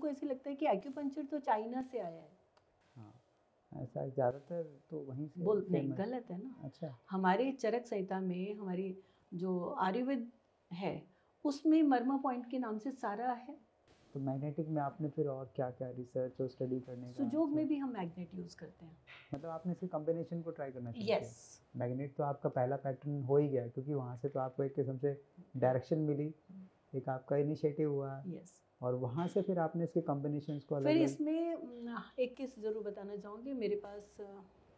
को ऐसे लगता है कि एक्यूपंक्चर तो चाइना से आया है। हाँ, ऐसा ज़्यादातर तो वहीं से नहीं, famous। गलत है ना। अच्छा, हमारे चरक संहिता में हमारी जो आयुर्वेद है उसमें मर्मा पॉइंट के नाम से सारा है। तो मैग्नेटिक में आपने फिर और क्या क्या रिसर्च और स्टडी करने का सुजोग में भी हम मैग्नेट यूज़ करते हैं। मतलब आपने इसके कॉम्बिनेशन को ट्राई करना शुरू यस। किया। मैग्नेट तो आपका पहला पैटर्न हो ही गया, क्योंकि वहाँ से तो आपको एक किस्म से डायरेक्शन मिली, एक आपका इनिशिएटिव हुआ, यस। और वहाँ से फिर आपने इसके कॉम्बिनेशंस को फिर अलग अलग। इसमें एक किस ज़रूर बताना चाहूँगी। मेरे पास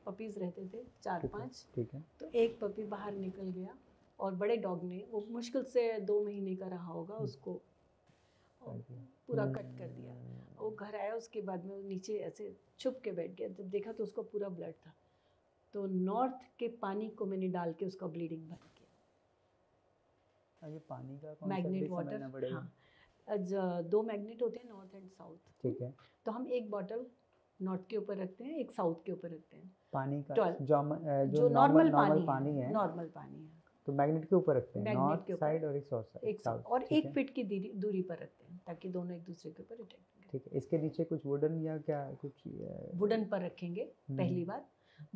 पपीज़ रहते थे 4-5। ठीक है। तो एक पपी बाहर निकल गया और बड़े डॉग ने, वो मुश्किल से 2 महीने का रहा होगा, उसको पूरा कट कर दिया। वो घर आया, उसके बाद में वो नीचे ऐसे छुप के बैठ गया। जब देखा तो उसका पूरा ब्लड था। तो नॉर्थ के पानी को मैंने डाल के उसका ब्लीडिंग बंद किया। ये पानी का कॉन्सेप्ट मैग्नेट भी वाटर। समझना पड़ेगा। हाँ, आज 2 मैग्नेट होते हैं, नॉर्थ एंड साउथ। ठीक है। तो हम एक बॉटल नॉर्थ के ऊपर रखते हैं, एक साउथ के ऊपर रखते हैं। पानी का 12 जो नॉर्मल पानी है, नॉर्मल पानी है, तो मैग्नेट के ऊपर रखते हैं, मैग्नेट नॉर्थ के ऊपर साइड और एक साउथ, और 1 फीट की दूरी पर रखते हैं, ताकि दोनों एक दूसरे के ऊपर अटैक करें। ठीक है। इसके नीचे कुछ वुडन या क्या कुछ वुडन पर रखेंगे पहली बार।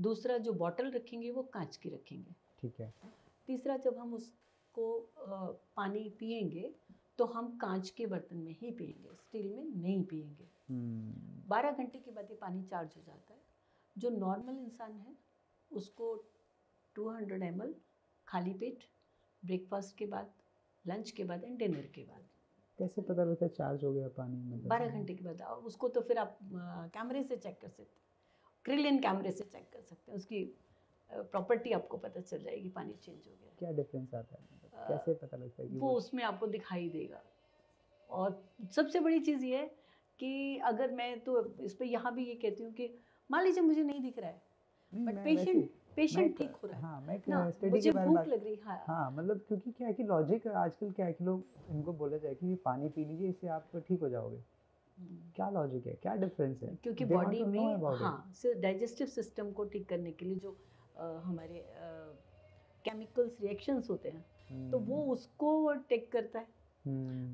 दूसरा, जो बॉटल रखेंगे वो कांच की रखेंगे। ठीक है। तीसरा, जब हम उसको पानी पिएंगे तो हम कांच के बर्तन में ही पिएंगे, स्टील में नहीं पिएंगे। 12 घंटे के बाद ये पानी चार्ज हो जाता है। जो नॉर्मल इंसान है उसको 200 ml खाली पेट, ब्रेकफास्ट के बाद, लंच के बाद एंड डिनर के बाद। कैसे पता लगता है चार्ज हो गया पानी? मतलब 12 घंटे के बाद। उसको तो फिर आप कैमरे से चेक कर सकते हैं, क्रिलियन कैमरे से चेक कर सकते हैं। उसकी प्रॉपर्टी आपको पता चल जाएगी, पानी चेंज हो गया। क्या डिफरेंस आता है, मतलब कैसे पता लगता है कि वो उसमें आपको दिखाई देगा। और सबसे बड़ी चीज़ ये है कि अगर मैं तो इस पे यहाँ भी ये कहती हूँ कि मान लीजिए मुझे नहीं दिख रहा है, बट पेशेंट ठीक हो रहा है। हाँ, मैं एक ना, स्टडी मुझे के बारे भूख में लग रही। हाँ, मतलब क्योंकि क्या है कि लॉजिक आजकल क्या है कि लोग, इनको बोला जाए कि पानी पी लीजिए, इससे आप ठीक हो जाओगे। क्या लॉजिक है, क्या डिफरेंस है? क्योंकि They want body to know में about it. हाँ, डाइजेस्टिव सिस्टम को ठीक करने के लिए जो हमारे केमिकल्स रिएक्शंस होते हैं, तो वो उसको टेक करता है।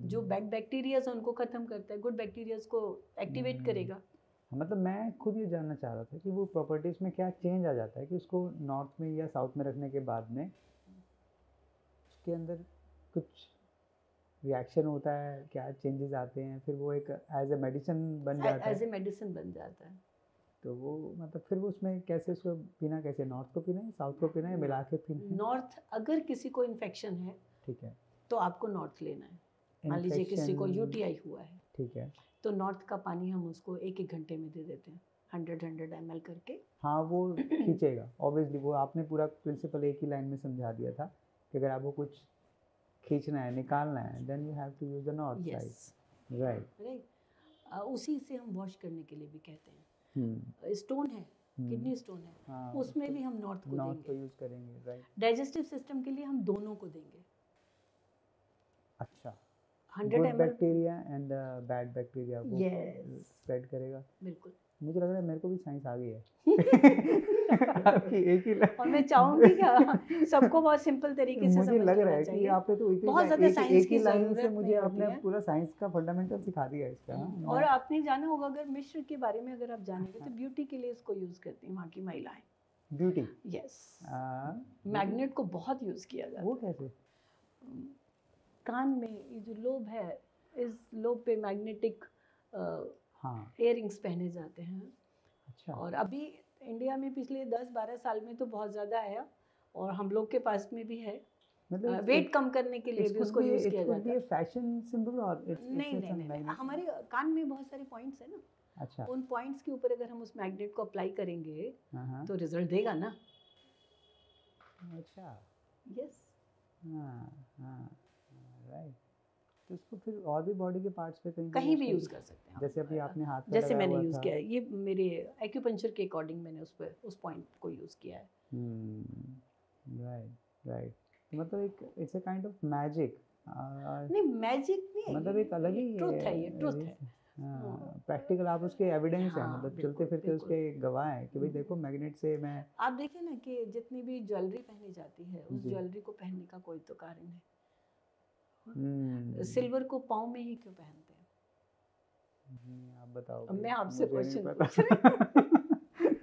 जो बैड बैक्टीरियाज उनको ख़त्म करता है, गुड बैक्टीरियाज को एक्टिवेट करेगा। मतलब मैं खुद ये जानना चाह रहा था कि वो प्रॉपर्टीज़ में क्या चेंज आ जाता है कि उसको नॉर्थ में या साउथ में रखने के बाद में उसके अंदर कुछ रिएक्शन होता है, क्या चेंजेस आते हैं, फिर वो एक एज ए मेडिसिन बन जाता है। एज ए मेडिसिन बन जाता है। तो वो मतलब फिर वो उसमें कैसे, उसको पीना कैसे, नॉर्थ को पीना है, साउथ को पीना है, मिला के पीना है? नॉर्थ, अगर किसी को इन्फेक्शन है, ठीक है, तो आपको नॉर्थ लेना है। मान लीजिए किसी को यूटीआई हुआ है, ठीक है, तो नॉर्थ का पानी हम उसको 1-1 घंटे में दे देते हैं, 100 ml करके। हाँ, वो खींचेगा ऑब्वियसली। वो आपने पूरा प्रिंसिपल एक ही लाइन में समझा दिया था कि अगर आपको कुछ खींचना है, निकालना है, then you have to use the north side. Right. उसी से हम वॉश करने के लिए भी कहते हैं। स्टोन है, किडनी स्टोन है, हाँ, उसमें भी हम नॉर्थ को देंगे, यूज करेंगे। राइट। डाइजेस्टिव सिस्टम के लिए हम दोनों को देंगे। अच्छा, 100 ml bacteria and bad bacteria को स्प्रेड करेगा। बिल्कुल। मुझे लग रहा है मेरे को भी साइंस आ गई है। आपकी एक ही और मैं चाहूँगी कि सबको बहुत सिंपल तरीके से मुझे लग रहा है कि आपने तो एक ही लाइन से मुझे आपने पूरा साइंस का फंडामेंटल सिखा दिया इसका। और आपने जाना होगा, अगर मिश्र के बारे में अगर आप जानेंगे तो ब्यूटी के लिए इसको यूज करती हैं वहाँ की महिलाएं। ब्यूटी? यस। मैग्नेट को बहुत यूज किया जाता है। वो कैसे? कान में ये जो लोब है, इस लोब पे मैग्नेटिक इयररिंग्स पहने जाते हैं। अच्छा। और अभी इंडिया में पिछले 10-12 साल में तो बहुत ज़्यादा आया, और हम लोग के पास में भी है। मतलब वेट कम करने के लिए भी उसको यूज किया जाता है। फैशन सिंबल और नहीं, हमारे कान में बहुत सारे पॉइंट्स है ना। अच्छा। उन पॉइंट्स के ऊपर अगर हम उस मैग्नेट को अप्लाई करेंगे तो रिजल्ट देगा ना। अच्छा। यस। राइट। तो इसको फिर और भी बॉडी के पार्ट्स पे कहीं भी यूज कर सकते हैं। जैसे अभी आपने हाथ पे जैसे मैंने यूज किया है, ये मेरे एक्यूपंक्चर के अकॉर्डिंग मैंने उस पॉइंट को यूज किया है। राइट। मतलब एक it's a kind of magic. नहीं, मैजिक नहीं, मतलब एक अलग ही ट्रुथ है, ये ट्रुथ है। प्रैक्टिकल आप उसके एविडेंस हैं, मतलब चलते फिरते उसके गवाह हैं कि भाई देखो मैग्नेट से मैं। आप देखिए ना कि जितनी भी ज्वेलरी पहनी जाती है, उस ज्वेलरी को पहनने का कोई तो कारण है। सिल्वर को पाँव में ही क्यों पहनते हैं? आप बताओ अब भाई, मैं आपसे मुझे नहीं क्वेश्चन पता। पूछ रही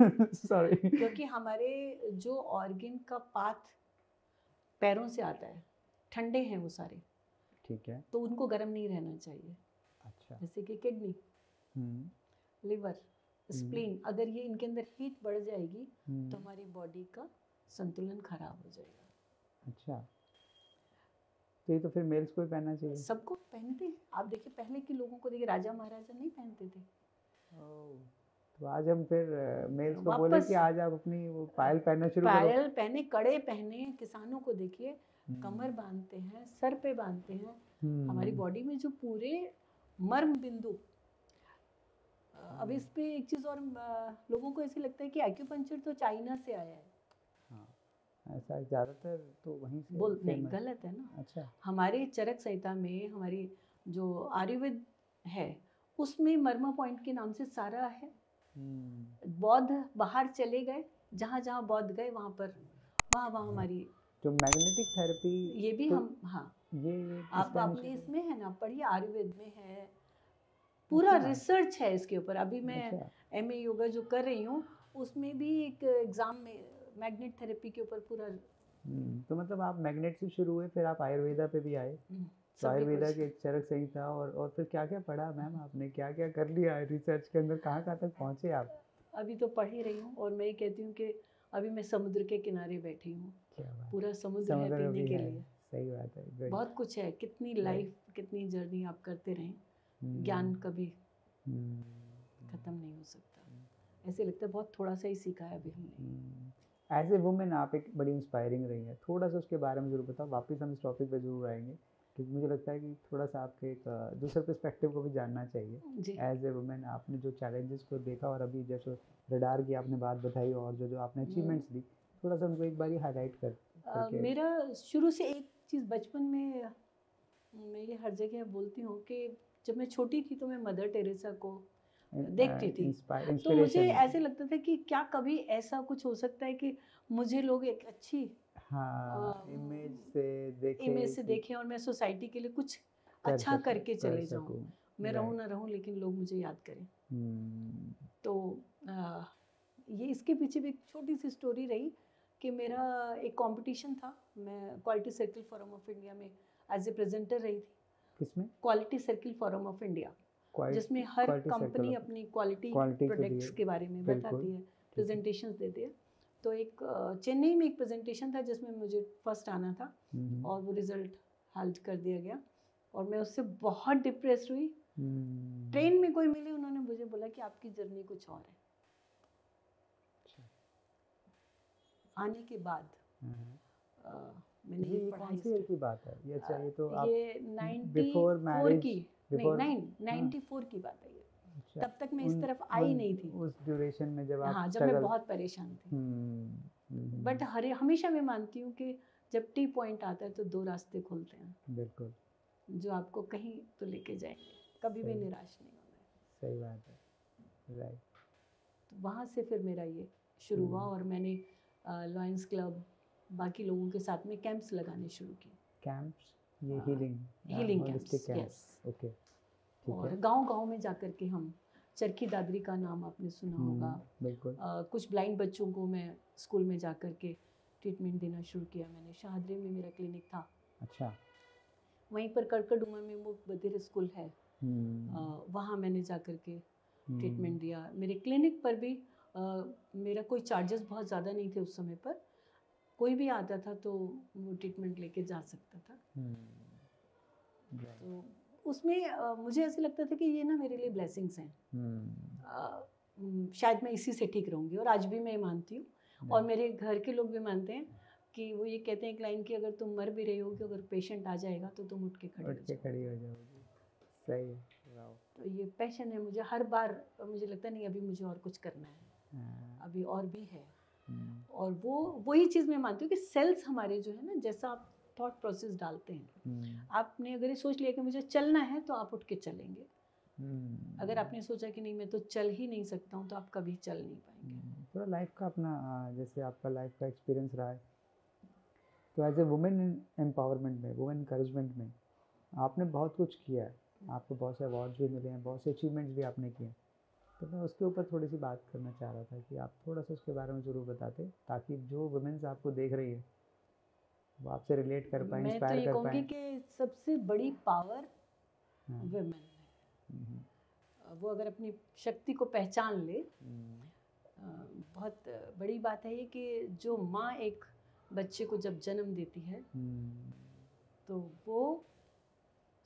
हूँ सॉरी। क्योंकि हमारे जो ऑर्गन का पाथ पैरों से आता है, ठंडे हैं वो सारे, ठीक है। तो उनको गर्म नहीं रहना चाहिए। अच्छा। जैसे कि किडनी, लिवर, स्प्लीन, अगर ये इनके अंदर हीट बढ़ जाएगी तो हमारी बॉडी का संतुलन खराब हो जाएगा। अच्छा, तो ये तो फिर मेल्स को ही पहनना चाहिए। सबको पहनते हैं, आप देखिए पहले के लोगों को देखिए, राजा महाराजा नहीं पहनते थे। तो आज हम फिर मेल्स को बोले वापस कि आज आप अपनी वो पायल पहनना शुरू करो। पायल पहने, कड़े पहने, किसानों को देखिए कमर बांधते हैं, सर पे बांधते हैं। हमारी बॉडी में जो पूरे मर्म बिंदु, अब इस पे एक चीज और, लोगों को ऐसे लगता है कि एक्यूपंक्चर तो चाइना से आया है। हाँ, ऐसा ज़्यादातर तो वहीं से बोल नहीं, famous। गलत है ना। अच्छा। हमारे चरक संहिता में, हमारी जो आयुर्वेद है उसमें मर्मा पॉइंट के नाम से सारा है। बौद्ध बाहर चले गए, जहाँ जहाँ बौद्ध गए वहाँ पर वहाँ हमारी जो मैग्नेटिक थेरेपी, ये भी तो हम, हाँ ये आप अपने इसमें है ना, पढ़िए आयुर्वेद में है, पूरा अच्छा। रिसर्च है इसके ऊपर। अभी मैं अच्छा। एमए योगा जो कर रही हूँ उसमें भी एक एग्जाम में मैग्नेट थेरेपी के ऊपर पूरा। तो मतलब आप मैग्नेट से शुरू हुए, फिर आप आयुर्वेदा पे भी आए, तो आयुर्वेदा के चरक संहिता और फिर क्या क्या पढ़ा मैम आपने, क्या क्या कर लिया रिसर्च के अंदर, कहाँ कहाँ तक पहुँचे आप? अभी तो पढ़ ही रही हूँ, और मैं ये कहती हूँ कि अभी मैं समुद्र के किनारे बैठी हूँ, पूरा समुद्र है पीने के लिए। सही बात है। बहुत कुछ है, कितनी लाइफ, कितनी जर्नी आप करते रहें, ज्ञान कभी खत्म नहीं हो सकता। ऐसे लगता है बहुत थोड़ा सा ही सीखा है अभी हमने। एज ए वुमेन आप एक बड़ी इंस्पायरिंग रही है, थोड़ा सा उसके बारे में ज़रूर बताओ। वापस हम इस टॉपिक पे ज़रूर आएंगे, क्योंकि मुझे लगता है कि थोड़ा सा आपके एक दूसरे पर्सपेक्टिव को भी जानना चाहिए। एज ए वुमेन आपने जो चैलेंजेस को देखा, और अभी जैसे रडार की आपने बात बताई, और जो जो आपने अचीवमेंट्स दी, थोड़ा सा उनको एक बार हाईलाइट करके। मेरा शुरू से एक चीज़ बचपन में, मैं ये हर जगह बोलती हूँ कि जब मैं छोटी थी तो मैं मदर टेरेसा को देखती थी, तो मुझे ऐसे लगता था कि क्या कभी ऐसा कुछ हो सकता है कि मुझे लोग एक अच्छी इमेज से देखें और मैं सोसाइटी के लिए कुछ अच्छा करके चले जाऊँ। मैं रहूँ ना रहूँ, लेकिन लोग मुझे याद करें। तो ये इसके पीछे भी एक छोटी सी स्टोरी रही कि मेरा एक कंपटीशन था, मैं quality circle forum of India में एज ए प्रेजेंटर रही थी। किसमें? Quality circle forum of India, जिसमें हर कंपनी अपनी क्वालिटी प्रोडक्ट्स के बारे में बताती है, प्रेजेंटेशंस देती है। तो एक चेन्नई में एक प्रेजेंटेशन था जिसमें मुझे फर्स्ट आना था, और वो रिजल्ट हाल्ट कर दिया गया, और मैं उससे बहुत डिप्रेस हुई। ट्रेन में कोई मिले, उन्होंने मुझे बोला कि आपकी जर्नी कुछ और है। आने के बाद मैंने ये कौन सी ईयर की बात है ये? अच्छा, ये तो आप ये 94 की, नहीं 94 की बात है ये। तब तक मैं इस तरफ आई नहीं थी, उस ड्यूरेशन में जब आप, हाँ, जब मैं बहुत परेशान थी। बट हमेशा मैं मानती हूँ कि जब टी पॉइंट आता है तो दो रास्ते खुलते हैं, बिल्कुल, जो आपको कहीं तो लेके जाएंगे, कभी भी निराश नहीं होना है। सही बात है, राइट। तो वहाँ से फिर मेरा ये शुरू हुआ, और मैंने लॉयंस क्लब, बाकी लोगों के साथ में कैंप्स लगाने शुरू किए। कैंप्स, ये हीलिंग कैंप्स, यस। ओके, और गांव-गांव में जाकर के हम, चरखी दादरी का नाम आपने सुना होगा, बिल्कुल। कुछ ब्लाइंड बच्चों को मैं स्कूल में जाकर के ट्रीटमेंट देना शुरू किया मैंने। शाहदरे में मेरा क्लिनिक था। अच्छा। वहीं पर कड़कड़डूमा में मूक बधिर स्कूल है, वहाँ मैंने जाकर के ट्रीटमेंट दिया। मेरे क्लिनिक पर भी मेरा कोई चार्जेस बहुत ज़्यादा नहीं थे उस समय पर, कोई भी आता था तो वो ट्रीटमेंट लेके जा सकता था। तो उसमें मुझे ऐसे लगता था कि ये ना मेरे लिए ब्लेसिंग्स हैं। शायद मैं इसी से ठीक रहूँगी, और आज भी मैं मानती हूँ, और मेरे घर के लोग भी मानते हैं कि वो ये कहते हैं क्लाइंट कि अगर तुम मर भी रही होगी, अगर पेशेंट आ जाएगा तो तुम उठ के खड़ी हो जाओगी। सही है। तो ये पैशन है मुझे, हर बार मुझे लगता नहीं अभी मुझे और कुछ करना है, अभी और भी है। और वही चीज़ मैं मानती हूँ कि सेल्स हमारे जो है ना, जैसा आप थॉट प्रोसेस डालते हैं, आपने अगर ये सोच लिया कि मुझे चलना है तो आप उठ के चलेंगे। अगर आपने सोचा कि नहीं मैं तो चल ही नहीं सकता हूँ, तो आप कभी चल नहीं पाएंगे। पूरा लाइफ का अपना, जैसे आपका लाइफ का एक्सपीरियंस रहा है, तो एज ए वुमेन एम्पावरमेंट में, वुमेन इनकरेजमेंट में आपने बहुत कुछ किया है। आपको बहुत से अवार्ड्स भी मिले हैं, बहुत से अचीवमेंट्स भी आपने किए। तो मैं उसके ऊपर थोड़ी सी बात करना चाह रहा था कि आप थोड़ा सा उसके बारे में ज़रूर बताते, ताकि जो वुमेन्स आपको देख रही है वो आपसे रिलेट कर पाए, मैं तो इंस्पायर ये कर कहूँगी पाए। कि सबसे बड़ी पावर हाँ। वुमेन है। वो अगर अपनी शक्ति को पहचान ले, बहुत बड़ी बात है ये कि जो माँ एक बच्चे को जब जन्म देती है तो वो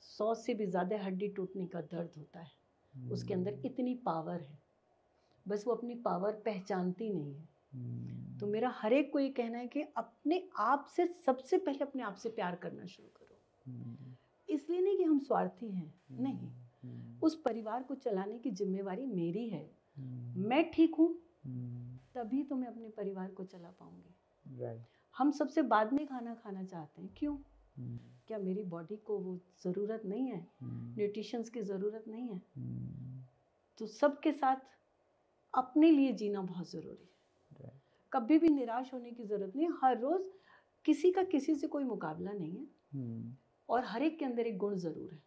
100 से भी ज़्यादा हड्डी टूटने का दर्द होता है, उसके अंदर इतनी पावर है, बस वो अपनी पावर पहचानती नहीं है। तो मेरा हर एक को ये कहना है कि अपने आप से सबसे पहले अपने आप से प्यार करना शुरू करो। इसलिए नहीं कि हम स्वार्थी हैं, नहीं, उस परिवार को चलाने की जिम्मेवारी मेरी है। मैं ठीक हूँ तभी तो मैं अपने परिवार को चला पाऊंगी। हम सबसे बाद में खाना खाना चाहते हैं, क्यों? क्या मेरी बॉडी को वो ज़रूरत नहीं है, न्यूट्रिशंस की ज़रूरत नहीं है? तो सबके साथ अपने लिए जीना बहुत ज़रूरी है। कभी भी निराश होने की ज़रूरत नहीं है। हर रोज़ किसी का किसी से कोई मुकाबला नहीं है, और हर एक के अंदर एक गुण ज़रूर है।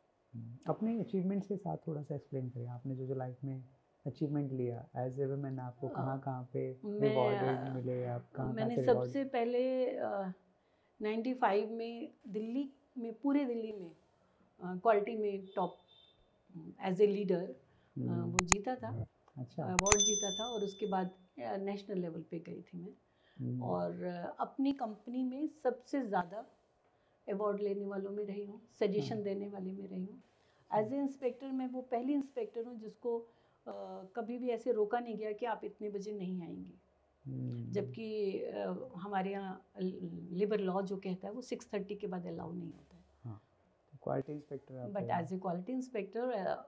अपने अचीवमेंट्स के साथ थोड़ा सा एक्सप्लेन करें, आपने जो लाइफ में अचीवमेंट लिया एज ए वुमेन, आपको कहाँ पे रिवॉर्ड मिले, आप कहाँ मैंने से सबसे पहले 95 में दिल्ली में, पूरे दिल्ली में क्वालिटी में टॉप एज ए लीडर वो जीता था। अच्छा, अवार्ड जीता था, और उसके बाद नेशनल लेवल पे गई थी मैं, और अपनी कंपनी में सबसे ज़्यादा अवार्ड लेने वालों में रही हूँ, सजेशन देने वाले में रही हूँ। एज ए इंस्पेक्टर मैं वो पहली इंस्पेक्टर हूँ जिसको कभी भी ऐसे रोका नहीं गया कि आप इतने बजे नहीं आएंगी, जबकि हमारे यहाँ लेबर लॉ जो कहता है वो 6:30 के बाद अलाउ नहीं होता है। Quality inspector, but as a quality inspector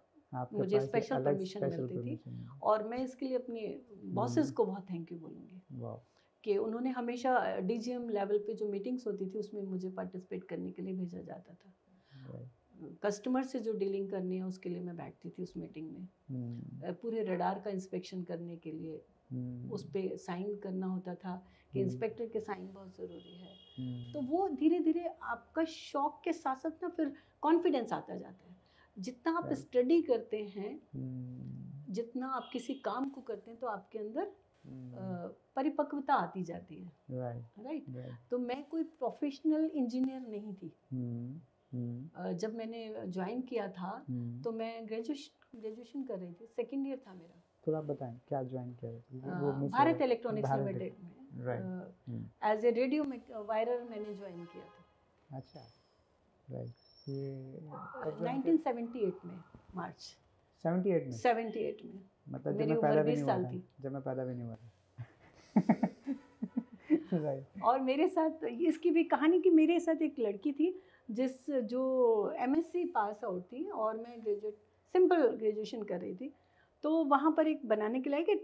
मुझे स्पेशल परमिशन मिलती थी, और मैं इसके लिए अपने बॉसेस को बहुत थैंक यू बोलूँगी कि उन्होंने हमेशा डीजीएम लेवल पे जो मीटिंग्स होती थी उसमें मुझे पार्टिसिपेट करने के लिए भेजा जाता था। कस्टमर से जो डीलिंग करनी है उसके लिए मैं बैठती थी उस मीटिंग में। पूरे रडार का इंस्पेक्शन करने के लिए उस पर साइन करना होता था कि इंस्पेक्टर के साइन बहुत ज़रूरी है। तो वो धीरे धीरे आपका शौक के साथ साथ ना फिर कॉन्फिडेंस आता जाता है। जितना आप स्टडी करते हैं, जितना आप किसी काम को करते हैं, तो आपके अंदर परिपक्वता आती जाती है। राइट। तो मैं कोई प्रोफेशनल इंजीनियर नहीं थी। जब मैंने ज्वाइन किया था तो मैं ग्रेजुएशन कर रही थी, सेकेंड ईयर था मेरा। थोड़ा बताएं क्या ज्वाइन किया? भारत इलेक्ट्रॉनिक्स लिमिटेड में एज ए रेडियो वायरर मैंने ज्वाइन किया था। अच्छा, राइट। ये 1978 में, मार्च 78 में, मतलब मेरी उम्र 20 साल थी जब मैं पैदा भी नहीं हुआ था। और मेरे साथ इसकी भी कहानी कि मेरे साथ एक लड़की थी जो एमएससी पास आउट थी, और मैं सिंपल ग्रेजुएशन कर रही थी। तो वहाँ पर एक बनाने के लिए कि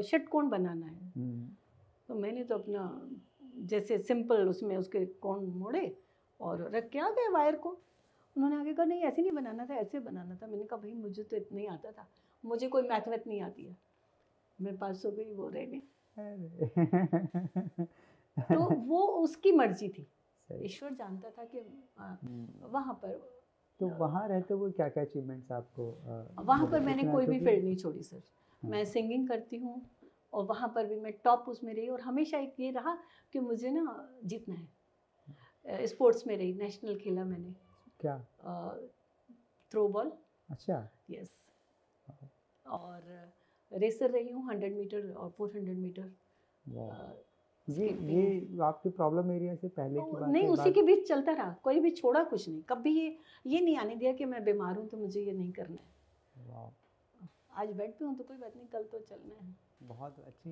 षटकोण बनाना है, तो मैंने तो अपना जैसे सिंपल उसमें उसके कोण मोड़े और रख के आ गए वायर को। उन्होंने आगे कहा नहीं ऐसे नहीं बनाना था, ऐसे बनाना था। मैंने कहा भाई मुझे तो इतना ही आता था, मुझे कोई मैथ नहीं आती है। मैं पास हो गई, वो रह गई। तो वो उसकी मर्जी थी, ईश्वर जानता था कि वहाँ पर। तो वहाँ रहते हुए क्या क्या अचीवमेंट्स आपको? वहाँ पर मैंने कोई भी फील्ड नहीं छोड़ी सर। मैं सिंगिंग करती हूँ, और वहाँ पर भी मैं टॉप उसमें रही, और हमेशा एक ये रहा कि मुझे ना जीतना है। स्पोर्ट्स में रही, नेशनल खेला मैंने। क्या? Throw ball. अच्छा, यस। और रेसर रही हूँ 100 मीटर और 400 मीटर। ये आपकी प्रॉब्लम एरिया से पहले की बात नहीं, उसी के बीच चलता रहा, कोई भी छोड़ा कुछ नहीं। कभी ये नहीं आने दिया कि मैं बीमार हूँ तो मुझे ये नहीं करना है। आज बेड पे हूँ तो कोई बात नहीं, कल तो चलना है। बहुत अच्छी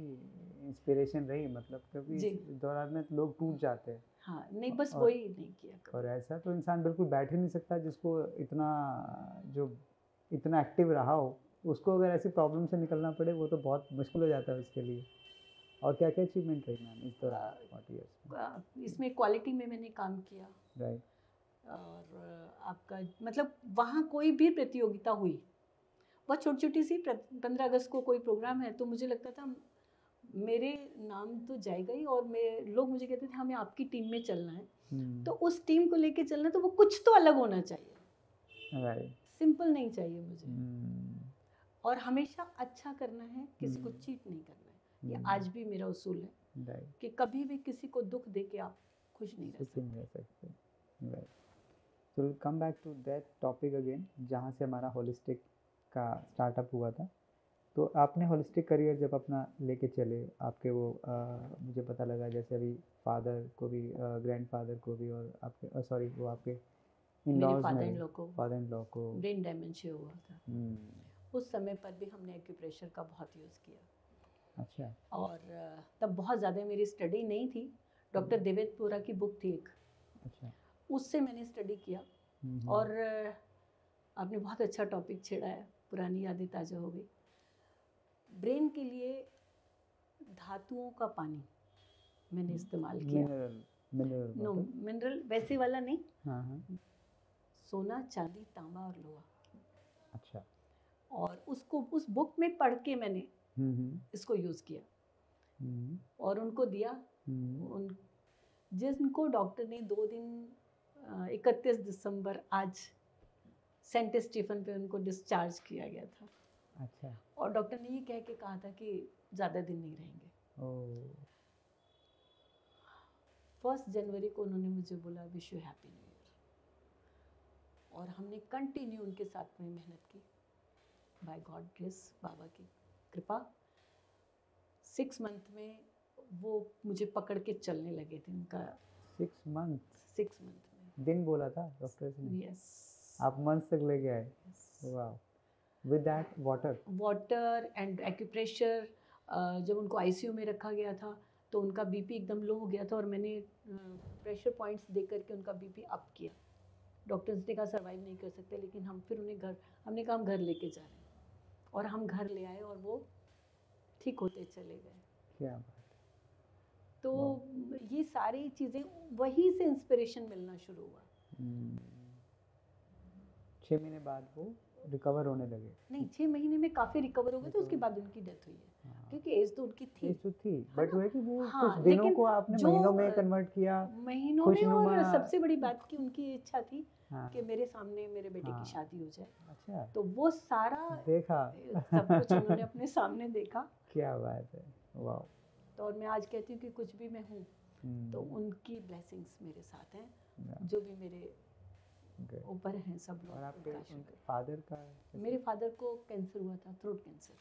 इंस्पिरेशन रही, मतलब क्योंकि इस दौरान में लोग टूट जाते हैं। हाँ, नहीं बस वही नहीं किया। और ऐसा तो इंसान बिल्कुल बैठ ही नहीं सकता जिसको इतना एक्टिव रहा हो, उसको अगर ऐसी प्रॉब्लम से निकलना पड़े वो तो बहुत मुश्किल हो जाता है उसके लिए। और क्या क्या अचीवमेंट रही मैम इस दौरान 40 इयर्स? इसमें क्वालिटी में मैंने काम किया। राइट। और आपका मतलब वहाँ कोई भी प्रतियोगिता हुई, बहुत छोटी छोटी सी, 15 अगस्त को कोई प्रोग्राम है तो मुझे लगता था मेरे नाम तो जाएगा ही, और लोग मुझे कहते थे हमें आपकी टीम में चलना है। तो उस टीम को लेके चलना, तो वो कुछ तो अलग होना चाहिए। राइट। सिंपल नहीं चाहिए मुझे, और हमेशा अच्छा करना है, किसी को चीट नहीं करना है। ये आज भी मेरा उसूल है कि कभी भी किसी को दुख दे के आप खुश नहीं रह सकते। So we'll come back to that topic again, जहाँ से हमारा होलिस्टिक का स्टार्टअप हुआ था। तो आपने होलिस्टिक करियर जब अपना लेके चले, आपके वो मुझे पता लगा जैसे अभी फादर को भी, ग्रैंडफादर को भी, और आपके सॉरी वो आपके इन-लॉज में फादर इन लॉ को ब्रेन डैमेज हुआ था। उस समय पर भी हमने एक्यूप्रेशर का बहुत यूज़ किया। अच्छा। और तब बहुत ज़्यादा मेरी स्टडी नहीं थी। डॉक्टर देवेंद्र पुरा की बुक थी एक, अच्छा, उससे मैंने स्टडी किया। और आपने बहुत अच्छा टॉपिक छेड़ा है, पुरानी यादें ताज़ा हो गई। ब्रेन के लिए धातुओं का पानी मैंने इस्तेमाल किया। मिनरल वैसे वाला नहीं, सोना, चांदी, तांबा और लोहा। अच्छा। और उसको उस बुक में पढ़ के मैंने इसको यूज़ किया और उनको दिया। जिनको डॉक्टर ने 2 दिन 31 दिसंबर आज सेंट स्टीफन पे उनको डिस्चार्ज किया गया था। अच्छा। और डॉक्टर ने ये कह के कहा था कि ज़्यादा दिन नहीं रहेंगे। 1 जनवरी को उन्होंने मुझे बोला wish you happy new year. और हमने कंटिन्यू उनके साथ में मेहनत की, बाय गॉड ग्रेस, बाबा की कृपा। 6 मंथ में वो मुझे पकड़ के चलने लगे थे। उनका 6 मंथ में दिन बोला था डॉक्टर ने? यस। आप मंथ्स तक लेके आए? वाह। With that water and acupressure. जब उनको आईसीयू में रखा गया था तो उनका बीपी एकदम लो हो गया था और मैंने प्रेशर पॉइंट्स दे करके उनका बीपी अप किया। डॉक्टर्स ने कहा सर्वाइव नहीं कर सकते, लेकिन हम फिर उन्हें हमने कहा हम घर लेके जा रहे हैं, और हम घर ले आए और वो ठीक होते चले गए। क्या बात है। तो ये सारी चीज़ें वहीं से इंस्पिरेशन मिलना शुरू हुआ। 6 महीने बाद वो रिकवर होने लगे? नहीं, 6 महीने में काफ़ी रिकवर हो गए थे। उसके बाद उनकी डेथ हुई है। क्योंकि एज तो उनकी थी। बट वो है कि वो कुछ दिनों को आपने महीनों में कन्वर्ट किया। महीनों में। और सबसे बड़ी बात कि उनकी इच्छा थी कि मेरे सामने मेरे बेटे की शादी हो जाए। अच्छा। तो वो सारा देखा, सब कुछ उन्होंने अपने सामने देखा। क्या बात है, वाह। तो और मैं आज कहती हूँ कि कुछ भी मैं हूँ तो उनकी ब्लेसिंग्स मेरे साथ हैं, जो भी मेरे ऊपर हैं सब लोग। और आपके फादर का? मेरे फादर को कैंसर हुआ था, थ्रोट कैंसर।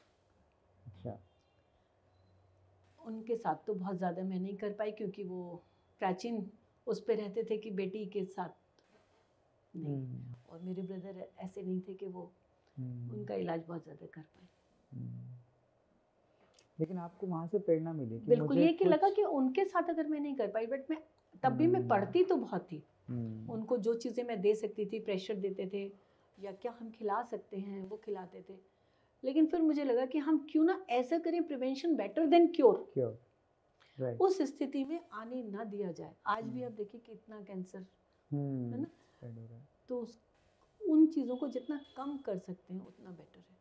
अच्छा। उनके साथ तो बहुत ज़्यादा मैं नहीं कर पाई, क्योंकि वो प्राचीन उस पे रहते थे कि बेटी के साथ नहीं। और मेरे ब्रदर ऐसे नहीं थे कि वो उनका इलाज बहुत ज़्यादा कर पाए। लेकिन आपको वहाँ से प्रेरणा मिली कि बिल्कुल, ये कि लगा कि उनके साथ अगर मैं नहीं कर पाई, बट मैं तब भी मैं पढ़ती तो बहुत थी। उनको जो चीज़ें मैं दे सकती थी, प्रेशर देते थे या क्या हम खिला सकते हैं वो खिलाते थे। लेकिन फिर मुझे लगा कि हम क्यों ना ऐसा करें, प्रिवेंशन बेटर देन क्योर। उस स्थिति में आने ना दिया जाए। आज भी आप देखिए कि इतना कैंसर है ना, तो उन चीज़ों को जितना कम कर सकते हैं उतना बेटर है।